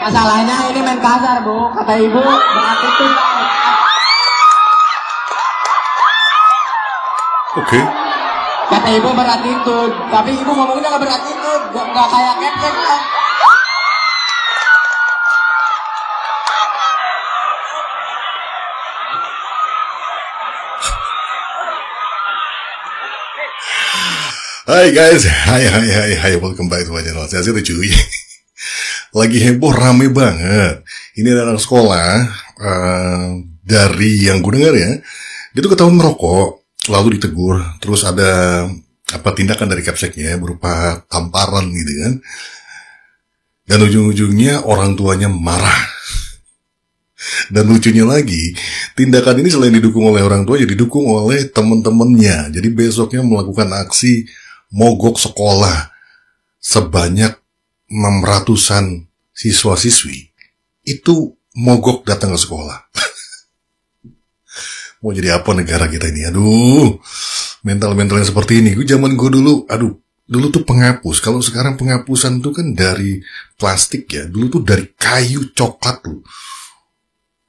Masalahnya ini main kasar, Bu. Kata ibu beratitude. Oke. Kata ibu beratitude, tapi ibu ngomongnya nggak beratitude, nggak kayak ketek lah. Hai guys, hai, welcome back to my channel. Saya tuh cuy, lagi heboh rame banget. Ini ada anak sekolah dari yang gue dengar ya, dia tuh ketahuan merokok, lalu ditegur, terus ada tindakan dari kapseknya berupa tamparan gitu kan, dan ujung-ujungnya orang tuanya marah. Dan lucunya lagi, tindakan ini selain didukung oleh orang tua, jadi didukung oleh teman-temannya. Jadi besoknya melakukan aksi mogok sekolah sebanyak 600-an siswa-siswi. Itu mogok datang ke sekolah. Mau jadi apa negara kita ini? Aduh, mental-mental yang seperti ini. Zaman gue dulu, dulu tuh penghapus. Kalau sekarang penghapusan tuh kan dari plastik ya. Dulu tuh dari kayu coklat tuh.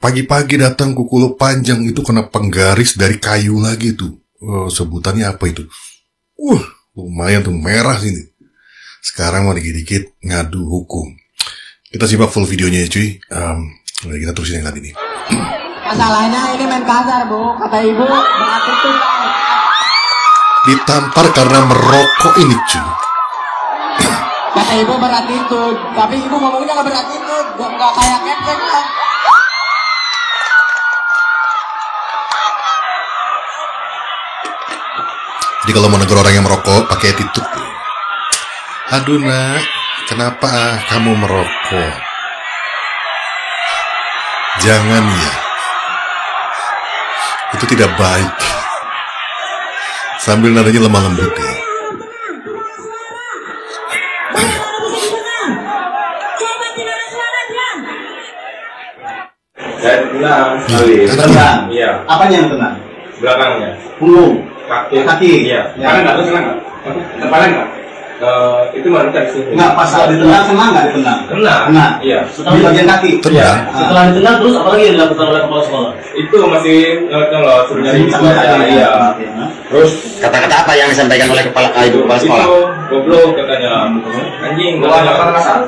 Pagi-pagi datang kuku lo panjang itu kena penggaris dari kayu lagi tuh. Sebutannya apa itu? Lumayan tuh merah sini. Sekarang mau dikit-dikit ngadu hukum. Kita simak full videonya ya cuy. Kita terusin yang tadi nih. Masalahnya ini main kasar, Bu. Kata ibu beratitude. Ditampar karena merokok ini cuy. Kata ibu beratitude, tapi ibu ngomongnya nggak beratitude, nggak kayak ketek lah. Jadi kalau mau negur orang yang merokok, pakai attitude. Aduh nak, kenapa kamu merokok? Jangan ya. Itu tidak baik. Sambil nadanya lemah lembut ya. Dan tenang, iya. Apanya yang tenang? Belakangnya. Punggung. Kaki. Iya. Kanan nggak? Terus senang nggak? Depannya nggak? Itu baru dari sini. Nggak, pas saat ditendang senang nggak ditendang? Kena. Iya. Di bagian kaki. Iya. Setelah ditendang terus apa lagi yang dilakukan oleh kepala sekolah? Itu masih nyolot, suruh nyari itu aja. Iya. Terus Kata-kata apa yang disampaikan oleh kepala sekolah? itu goblok katanya. Anjing katanya.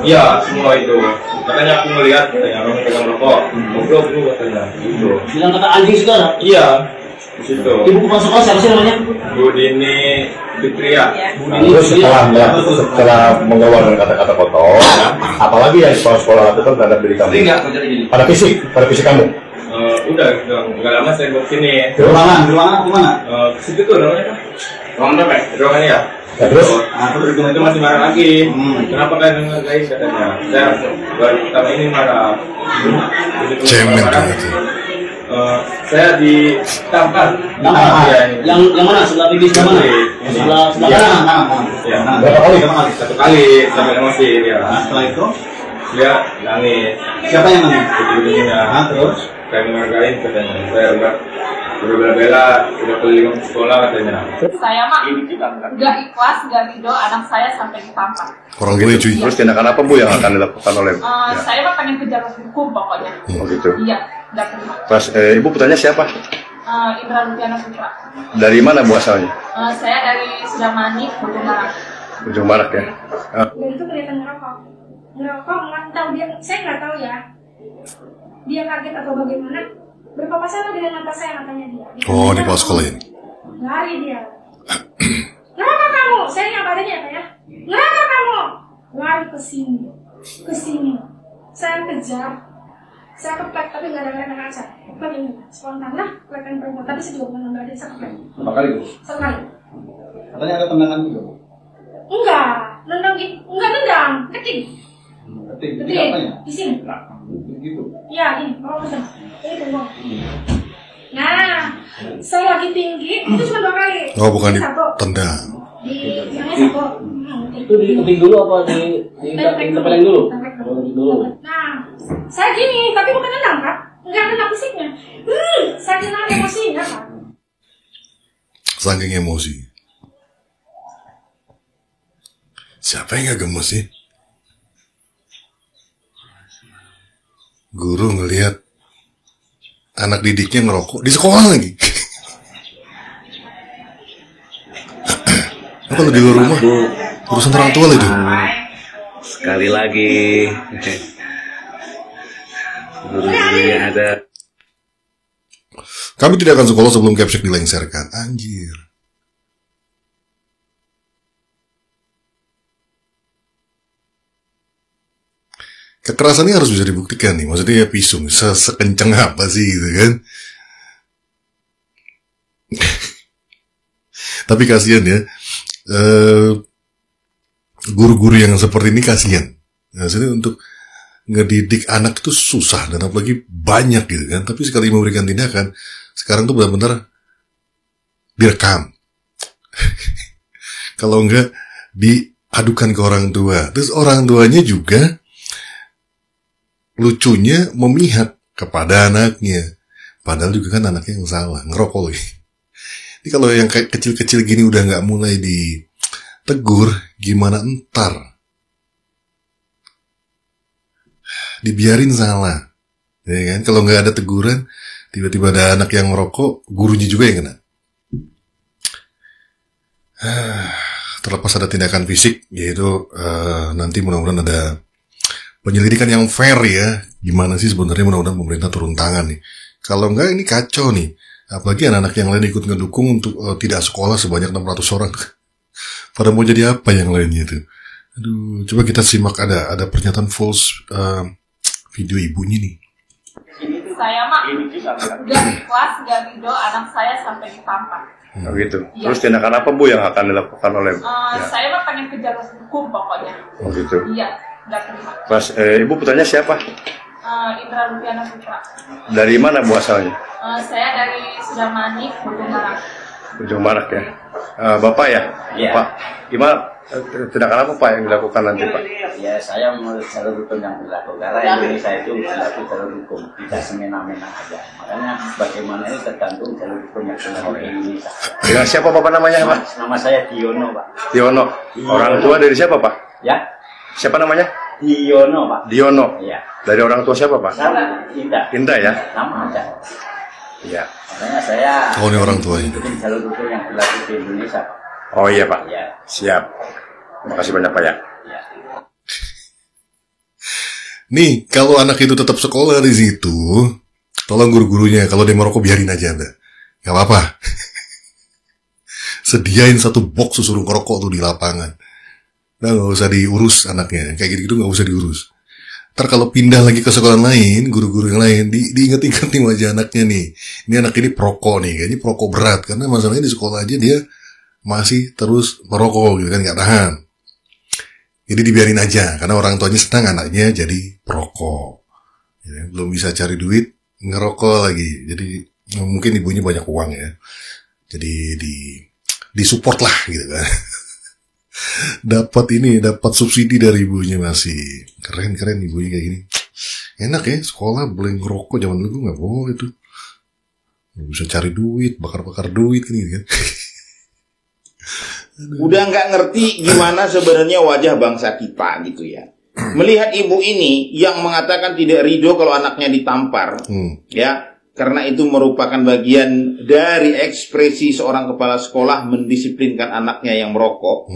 Iya, semua itu. Katanya aku ngelihat katanya orang pegang rokok. Goblok lu katanya. Gitu. Bilang kata anjing segala? Iya. Di situ. Ibu kepala sekolah siapa sih namanya? Bu Dini Fitria. Terus setelah mengeluarkan kata-kata kotor, apalagi yang sekolah lakukan terhadap diri kamu? Pada fisik kamu? Udah nggak lama saya bawa sini. Di ruangan mana? Ke situ tuh namanya apa? Ruangan apa? Ruangan ya. Ya, terus? Terus itu masih marah lagi. Kenapa kalian ngerjain katanya? Saya baru pertama ini marah. Cemen banget ya. Saya ditampar. Yang mana? Sebelah pipi sebelah mana? Sebelah kanan. Ya. Berapa kali? Satu kali sampai emosi dia. Setelah itu Dia nangis. siapa yang nangis? Ibu-ibunya. Terus Saya menghargain katanya. Saya udah bela-bela, udah keliling sekolah katanya. Saya mah nggak ikhlas, nggak ridho anak saya sampai ditampar. Orang gue cuy. Terus tindakan apa Bu yang akan dilakukan oleh? Saya mah pengen kejar hukum pokoknya. Oh gitu. Iya, nggak terima. Terus Ibu bertanya siapa? Indra Lupiana Putra. Dari mana Bu asalnya? Saya dari Sudamani, Ujung Barat. Ujung Barat ya. Dan itu kelihatan ngerokok, nggak tahu dia, saya nggak tahu ya, dia kaget atau bagaimana, berpapasan dengan mata saya matanya dia. Oh, di kepala sekolah ini. Lari dia. Kenapa kamu? Saya yang padanya ya. Kenapa kamu? Lari ke sini. Saya kejar, saya kepek tapi nggak ada kelihatan kaca. Begini, spontan lah, kelihatan perempuan. Tapi saya juga bukan nggak ada, saya kepek. berapa kali Bu? Sekali. Katanya ada tendangan juga Bu. Enggak, nendang, keting. Keting. Ini apanya? Di sini. Begitu. Ya, ini, kalau bisa. Ini tunggu. Nah, saya lagi tinggi, itu cuma 2 kali. Oh, bukan Ini satu. ditendang. Di tangannya satu. Itu di keping dulu apa di tempeleng dulu? Dulu. Nah, saya gini, tapi bukan nendang, Kak. Enggak nendang fisiknya. Saya kena emosinya, Kak. Saking emosi. Siapa yang gak gemes sih? guru ngelihat anak didiknya ngerokok di sekolah lagi. Nah, kalau di luar rumah urusan orang tua lah itu. Sekali lagi, guru-gurunya ada. Kami tidak akan sekolah sebelum capsek dilengserkan. Anjir. Kekerasan ini harus bisa dibuktikan nih. Maksudnya ya pisung sekenceng apa sih gitu kan. Tapi kasihan ya. Guru-guru yang seperti ini kasihan. Maksudnya untuk ngedidik anak itu susah dan apalagi banyak gitu kan. Tapi sekali memberikan tindakan, sekarang tuh benar-benar direkam. Kalau enggak diadukan ke orang tua. Terus orang tuanya juga lucunya memihak kepada anaknya. Padahal juga kan anaknya yang salah, ngerokok lagi. Ini kalau yang kayak kecil-kecil gini udah nggak mulai ditegur, gimana entar? Dibiarin salah, ya kan? Kalau nggak ada teguran, tiba-tiba ada anak yang merokok, gurunya juga yang kena. Terlepas ada tindakan fisik, yaitu nanti mudah-mudahan ada penyelidikan yang fair ya. Gimana sih sebenarnya, mudah-mudahan pemerintah turun tangan nih. Kalau enggak ini kacau nih. Apalagi anak-anak yang lain ikut ngedukung untuk tidak sekolah sebanyak 600 orang. Pada mau jadi apa yang lainnya itu? Aduh, coba kita simak ada pernyataan false video ibunya nih. Saya mah udah ikhlas, gak ridho anak saya sampai ditampar. Oh gitu. Terus tindakan apa Bu yang akan dilakukan oleh? Saya mah pengen kejar hukum pokoknya. Oh gitu. Iya, gak terima. Pas Ibu putranya siapa? Indra Lupiana Putra. Dari mana Bu asalnya? Saya dari Sudamanik, Ujung Marak. Ujung Marak ya. Bapak ya? Iya. Pak, gimana tindakan apa Pak yang dilakukan nanti Pak? Ya saya menurut jalur hukum yang berlaku karena Indonesia itu berlaku jalur hukum, tidak semena-mena aja. Makanya bagaimana ini tergantung jalur hukum yang berlaku di Indonesia. Dengan siapa Bapak namanya Pak? Nama saya Diono Pak. Diono. Orang tua dari siapa Pak? Ya. Siapa namanya? Diono Pak. Diono. Iya. Dari orang tua siapa Pak? Saya Indah. Indah ya? Nama aja. Iya. Makanya saya Oh ini orang tuanya. ikutin jalur hukum yang berlaku di Indonesia Pak. Oh iya Pak. Iya. Siap. Terima kasih banyak Pak ya. Iya. Nih, kalau anak itu tetap sekolah di situ, tolong guru-gurunya, kalau dia merokok biarin aja Anda. Gak apa-apa. Sediain satu box suruh ngerokok tuh di lapangan. Nah, gak usah diurus anaknya. Kayak gitu-gitu gak usah diurus. Ntar kalau pindah lagi ke sekolah lain, guru-guru yang lain, diingat-ingat nih wajah anaknya nih. Ini anak ini perokok nih, kayaknya perokok berat. Karena masalahnya di sekolah aja dia masih terus merokok gitu kan, gak tahan. Jadi dibiarin aja, karena orang tuanya senang anaknya jadi perokok. Ya, belum bisa cari duit, ngerokok lagi. Jadi mungkin ibunya banyak uang ya. Jadi disupport lah gitu kan. Dapat subsidi dari ibunya masih. Keren ibunya kayak gini. Enak ya, sekolah boleh ngerokok, zaman dulu nggak boleh itu. Nggak bisa cari duit, bakar-bakar duit kan gitu kan. Udah nggak ngerti gimana sebenarnya wajah bangsa kita gitu ya. Melihat ibu ini yang mengatakan tidak ridho kalau anaknya ditampar, ya, karena itu merupakan bagian dari ekspresi seorang kepala sekolah mendisiplinkan anaknya yang merokok.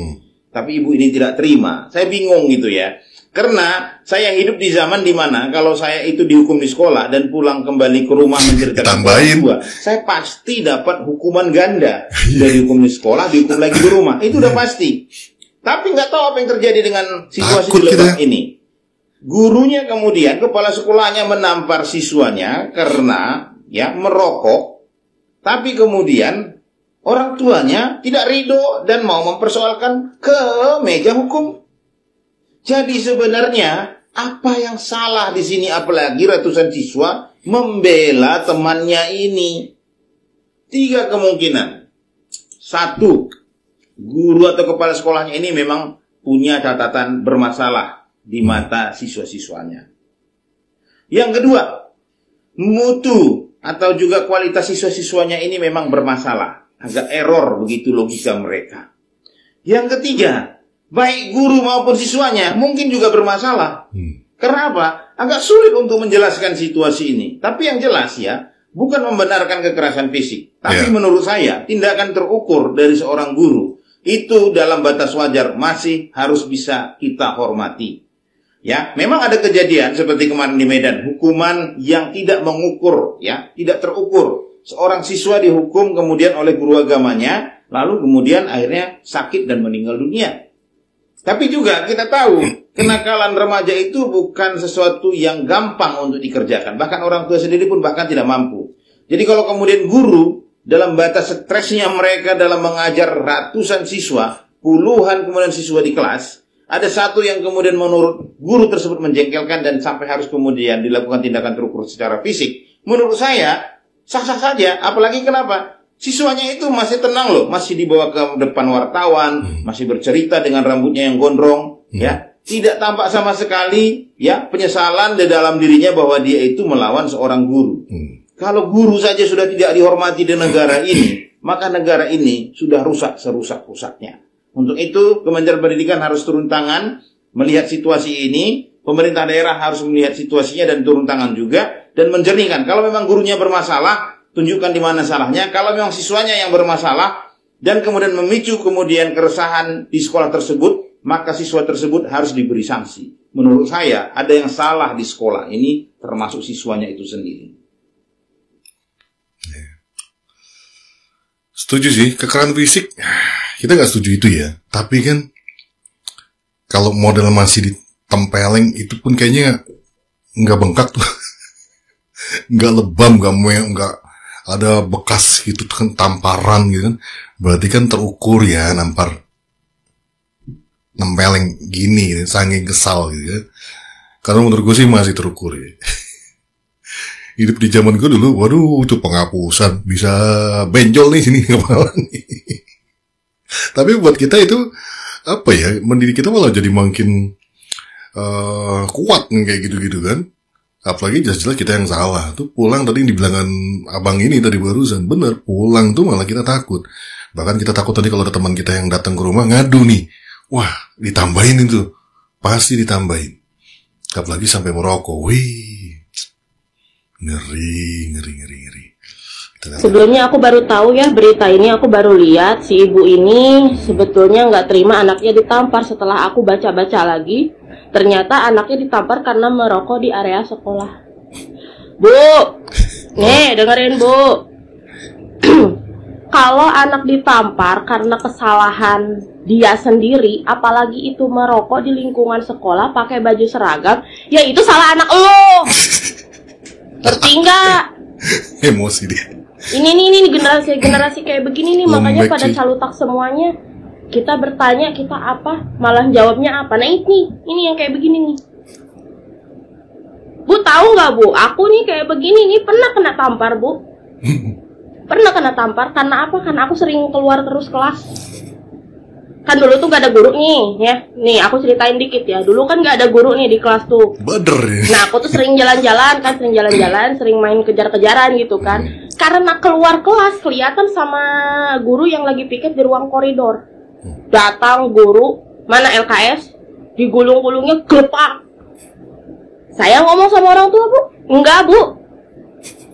Tapi ibu ini tidak terima. Saya bingung gitu ya. Karena saya hidup di zaman dimana kalau saya itu dihukum di sekolah dan pulang kembali ke rumah menceritakan orang tua, saya pasti dapat hukuman ganda. Sudah dihukum di sekolah, dihukum lagi di rumah. Itu udah pasti. Tapi nggak tahu apa yang terjadi dengan situasi di lebak ini. Gurunya kemudian, kepala sekolahnya menampar siswanya karena ya merokok. Tapi kemudian orang tuanya tidak ridho dan mau mempersoalkan ke meja hukum. Jadi sebenarnya apa yang salah di sini, apalagi ratusan siswa membela temannya ini? 3 kemungkinan. 1, guru atau kepala sekolahnya ini memang punya catatan bermasalah di mata siswa-siswanya. Yang kedua, mutu atau juga kualitas siswa-siswanya ini memang bermasalah. Agak error begitu logika mereka. Yang ketiga, baik guru maupun siswanya mungkin juga bermasalah. Karena apa? agak sulit untuk menjelaskan situasi ini. Tapi yang jelas ya, bukan membenarkan kekerasan fisik. Tapi menurut saya, tindakan terukur dari seorang guru itu dalam batas wajar masih harus bisa kita hormati. Ya, memang ada kejadian seperti kemarin di Medan, hukuman yang tidak mengukur, ya, tidak terukur. Seorang siswa dihukum kemudian oleh guru agamanya, lalu kemudian akhirnya sakit dan meninggal dunia. Tapi juga kita tahu, kenakalan remaja itu bukan sesuatu yang gampang untuk dikerjakan. Bahkan orang tua sendiri pun bahkan tidak mampu. Jadi kalau kemudian guru dalam batas stresnya mereka dalam mengajar ratusan siswa, puluhan kemudian siswa di kelas, ada satu yang kemudian menurut guru tersebut menjengkelkan dan sampai harus kemudian dilakukan tindakan terukur secara fisik. Menurut saya, sah-sah saja. Apalagi kenapa? Siswanya itu masih tenang loh, masih dibawa ke depan wartawan, masih bercerita dengan rambutnya yang gondrong, ya. Tidak tampak sama sekali, ya, penyesalan di dalam dirinya bahwa dia itu melawan seorang guru. Kalau guru saja sudah tidak dihormati di negara ini, maka negara ini sudah rusak serusak-rusaknya. Untuk itu, Kementerian Pendidikan harus turun tangan melihat situasi ini. Pemerintah daerah harus melihat situasinya dan turun tangan juga dan menjernihkan. Kalau memang gurunya bermasalah, tunjukkan di mana salahnya. Kalau memang siswanya yang bermasalah dan kemudian memicu kemudian keresahan di sekolah tersebut, maka siswa tersebut harus diberi sanksi. Menurut saya ada yang salah di sekolah ini, termasuk siswanya itu sendiri. Setuju sih, kekerasan fisik kita nggak setuju itu ya. Tapi kan kalau model masih ditempeleng itu pun kayaknya nggak bengkak tuh, nggak lebam, nggak ada bekas itu kan tamparan gitu kan. Berarti kan terukur ya nempeleng gini gitu, saking kesal gitu kan. Karena menurut gue sih masih terukur ya. Hidup di zaman gue dulu, waduh itu penghapusan bisa benjol nih sini kepala nih. Tapi buat kita itu apa ya, mendidik kita malah jadi makin kuat kayak gitu-gitu kan. Apalagi jelas-jelas kita yang salah. Tuh pulang tadi dibilangkan abang ini tadi barusan, bener, pulang tuh malah kita takut. Bahkan kita takut tadi kalau ada teman kita yang datang ke rumah ngadu nih, wah ditambahin itu, pasti ditambahin. Apalagi sampai merokok, wih, ngeri. Sebelumnya aku baru tahu ya berita ini, aku baru lihat si ibu ini sebetulnya nggak terima anaknya ditampar. Setelah aku baca-baca lagi, ternyata anaknya ditampar karena merokok di area sekolah. Bu, nih dengerin Bu. Kalau anak ditampar karena kesalahan dia sendiri, apalagi itu merokok di lingkungan sekolah pakai baju seragam, ya itu salah anak lo. Ngerti nggak? Emosi dia. Ini generasi kayak begini nih, makanya pada calutak semuanya. Kita bertanya kita apa, malah jawabnya apa. Nah ini yang kayak begini nih. Bu tahu nggak Bu? Aku nih kayak begini nih pernah kena tampar Bu. Pernah kena tampar karena apa? Karena aku sering keluar terus kelas. Kan dulu tuh gak ada guru nih, ya. Nih aku ceritain dikit ya. Dulu kan gak ada guru nih di kelas tuh. Bader ya. Nah aku tuh sering jalan-jalan, sering main kejar-kejaran gitu kan. Karena keluar kelas kelihatan sama guru yang lagi piket di ruang koridor. Datang guru, mana LKS, digulung-gulungnya gelepak. Saya ngomong sama orang tua Bu? Enggak Bu.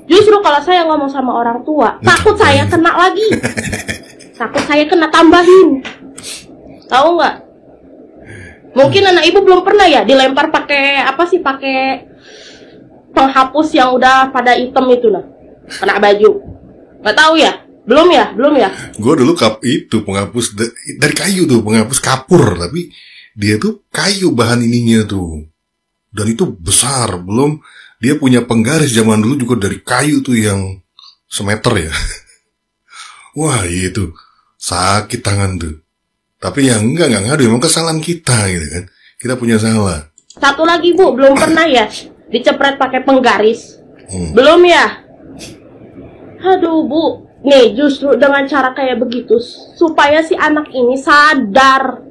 Justru kalau saya ngomong sama orang tua, takut saya kena lagi. Takut saya kena tambahin. Tahu nggak? Mungkin anak ibu belum pernah ya dilempar pakai apa sih, pakai penghapus yang udah pada hitam itu nah, kena baju. Nggak tahu ya? Belum ya? Gue dulu itu penghapus dari kayu tuh, penghapus kapur, tapi dia tuh kayu bahan ininya tuh, dan itu besar. Belum dia punya penggaris zaman dulu juga dari kayu tuh yang semeter ya. Wah itu sakit tangan tuh. Tapi yang enggak ngadu, emang kesalahan kita gitu kan. Kita punya salah. Satu lagi Bu, belum pernah ya dicepret pakai penggaris. Belum ya? Aduh Bu, nih justru dengan cara kayak begitu supaya si anak ini sadar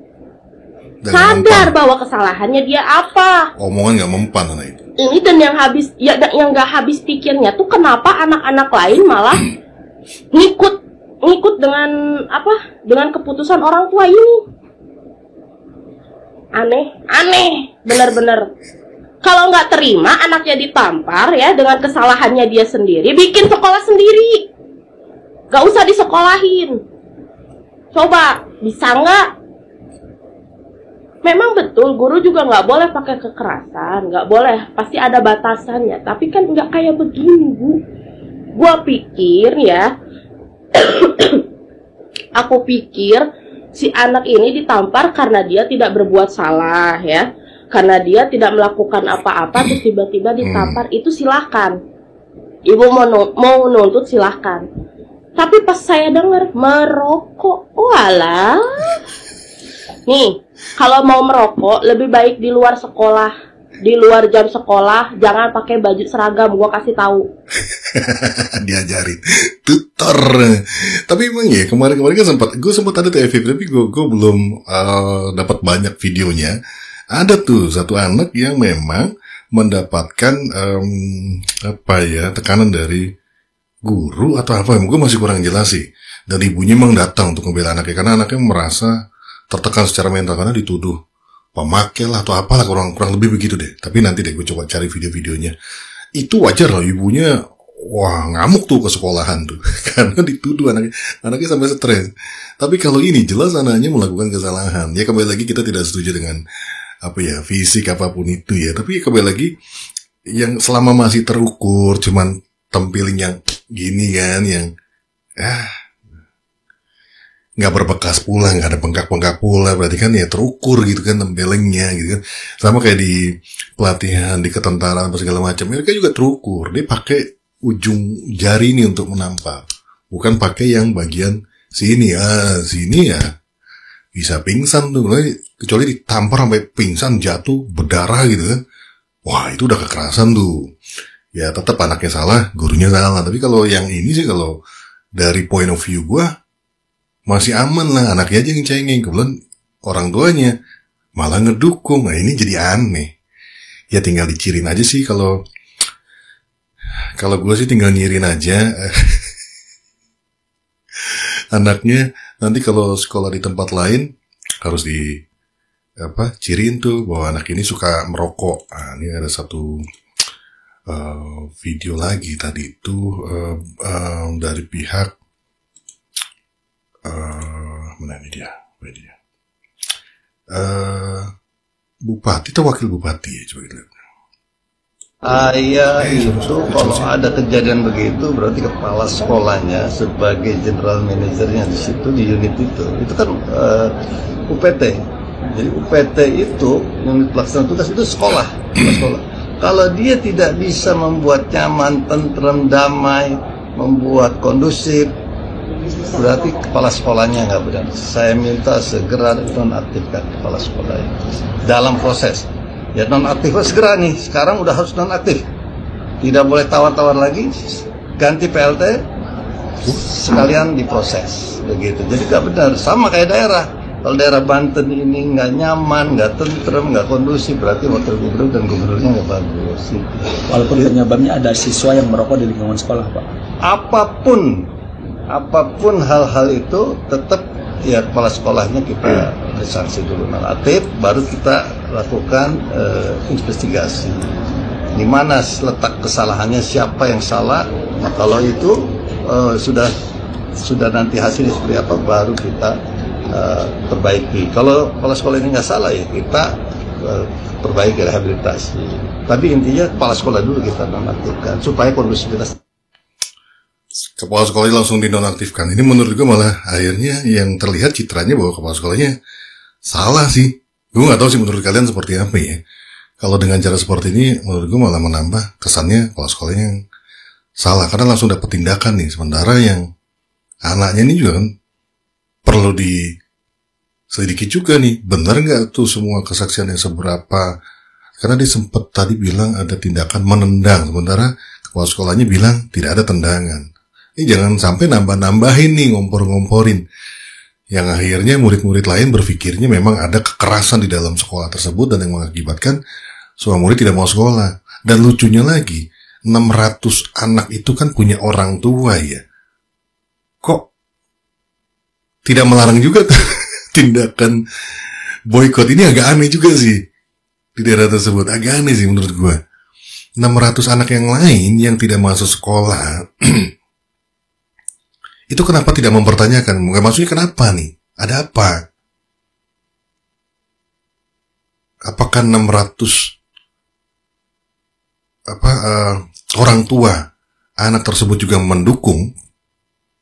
bahwa kesalahannya dia apa. Omongan nggak mempan anak itu. Ini dan yang nggak habis pikirnya tuh kenapa anak-anak lain malah ngikut dengan keputusan orang tua ini. Aneh, bener-bener. Kalau nggak terima anaknya ditampar ya dengan kesalahannya dia sendiri, bikin sekolah sendiri. Gak usah disekolahin. Coba, bisa nggak? Memang betul, guru juga nggak boleh pakai kekerasan, nggak boleh, pasti ada batasannya. Tapi kan nggak kayak begini, Bu. Gua pikir ya, aku pikir si anak ini ditampar karena dia tidak berbuat salah ya, karena dia tidak melakukan apa-apa terus tiba-tiba ditampar, itu silahkan. Ibu mau nuntut silahkan. Tapi pas saya dengar merokok, walah. Nih, kalau mau merokok lebih baik di luar sekolah, di luar jam sekolah, jangan pakai baju seragam. Gua kasih tahu. Diajarin tutor. Tapi emang ya kemarin kan gue sempat ada tuh FVP, tapi gue belum dapat banyak videonya. Ada tuh satu anak yang memang mendapatkan tekanan dari guru atau apa, gue masih kurang jelas sih. Dan ibunya memang datang untuk membela anaknya karena anaknya merasa tertekan secara mental karena dituduh pemakai lah atau apalah, kurang lebih begitu deh. Tapi nanti deh gue coba cari video-videonya. Itu wajar loh, ibunya wah ngamuk tuh ke sekolahan tuh karena dituduh anaknya sampai stres. Tapi kalau ini jelas anaknya melakukan kesalahan. Ya kembali lagi kita tidak setuju dengan fisik apapun itu ya. Tapi kembali lagi yang selama masih terukur, cuman tampilin yang gini kan, yang nggak berbekas pula, nggak ada bengkak-bengkak pula, berarti kan ya terukur gitu kan tempelingnya gitu kan. Sama kayak di pelatihan di ketentaraan apa segala macam, mereka juga terukur, dia pakai ujung jari ini untuk menampar, bukan pakai yang bagian sini ya bisa pingsan tuh, kecuali ditampar sampai pingsan jatuh berdarah gitu kan. Wah itu udah kekerasan tuh. Ya tetap anaknya salah, gurunya salah. Tapi kalau yang ini sih, kalau dari point of view gue masih aman lah, anaknya aja yang cengeng. Kebetulan orang tuanya malah ngedukung. Nah ini jadi aneh. Ya tinggal dicirin aja sih, kalau gue sih tinggal nyirin aja. Anaknya nanti kalau sekolah di tempat lain harus cirin tuh bahwa anak ini suka merokok. Nah, ini ada satu video lagi tadi itu dari pihak mana ini dia bupati atau wakil bupati ya, coba kita lihat. Ayah itu kalau ada kejadian begitu berarti kepala sekolahnya sebagai general manajernya di situ, di unit itu kan UPT. Jadi UPT itu yang pelaksana tugas itu sekolah. Kalau dia tidak bisa membuat nyaman, tentrem, damai, membuat kondusif, berarti kepala sekolahnya nggak benar. Saya minta segera nonaktifkan kepala sekolah itu dalam proses. Ya nonaktifkan segera nih. Sekarang udah harus nonaktif. Tidak boleh tawar-tawar lagi. Ganti PLT, sekalian diproses. Begitu. Jadi nggak benar. Sama kayak daerah. Kalau daerah Banten ini nggak nyaman, nggak tentrem, nggak kondusif, berarti wakil gubernur dan gubernurnya nggak bagus. Walaupun penyebabnya ada siswa yang merokok di lingkungan sekolah, Pak. Apapun hal-hal itu tetap ya kepala sekolahnya kita sanksi dulu nonaktif, baru kita lakukan investigasi. Di mana letak kesalahannya, siapa yang salah. Nah kalau itu sudah nanti hasilnya seperti apa, baru kita perbaiki. Kalau kepala sekolah ini nggak salah ya kita perbaiki, rehabilitasi. Tapi intinya kepala sekolah dulu kita nonaktifkan supaya kondusivitas. Kepala sekolahnya langsung dinonaktifkan. Ini menurut gue malah akhirnya yang terlihat citranya bahwa kepala sekolahnya salah sih. Gue nggak tahu sih menurut kalian seperti apa ya. Kalau dengan cara seperti ini menurut gue malah menambah kesannya kepala sekolahnya yang salah karena langsung dapat tindakan nih. Sementara yang anaknya ini juga kan perlu diselidiki juga nih, benar nggak tuh semua kesaksiannya seberapa? Karena dia sempat tadi bilang ada tindakan menendang, sementara kepala sekolahnya bilang tidak ada tendangan. Ini jangan sampai nambah-nambahin nih, ngompor-ngomporin. Yang akhirnya murid-murid lain berpikirnya memang ada kekerasan di dalam sekolah tersebut dan yang mengakibatkan semua murid tidak mau sekolah. Dan lucunya lagi, 600 anak itu kan punya orang tua ya. Kok tidak melarang juga tuh tindakan boykot ini? Agak aneh juga sih. di daerah tersebut. Agak aneh sih menurut gue. 600 anak yang lain yang tidak masuk sekolah itu kenapa tidak mempertanyakan? Maksudnya kenapa nih? Ada apa? Apakah 600 orang tua anak tersebut juga mendukung?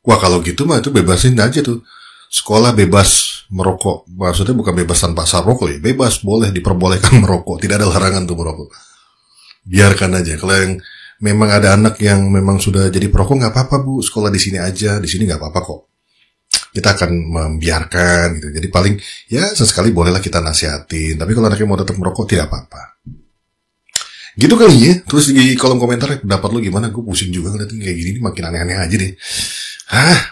Wah, kalau gitu mah itu bebasin aja tuh. Sekolah bebas merokok. Maksudnya bukan bebas tanpa asal rokok ya. Bebas, boleh, diperbolehkan merokok. Tidak ada larangan tuh merokok. Biarkan aja. Kalau yang memang ada anak yang memang sudah jadi perokok, nggak apa-apa bu, sekolah di sini aja, di sini nggak apa-apa kok. Kita akan membiarkan gitu. Jadi paling ya sesekali bolehlah kita nasihatin. Tapi kalau anaknya mau tetap merokok tidak apa-apa. Gitu kali ya. Terus di kolom komentar pendapat lu gimana? Gue pusing juga ngeliatin kayak gini, makin aneh-aneh aja deh.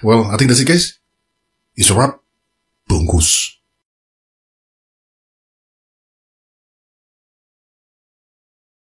Well, I think that's it guys. It's a wrap. Bungkus.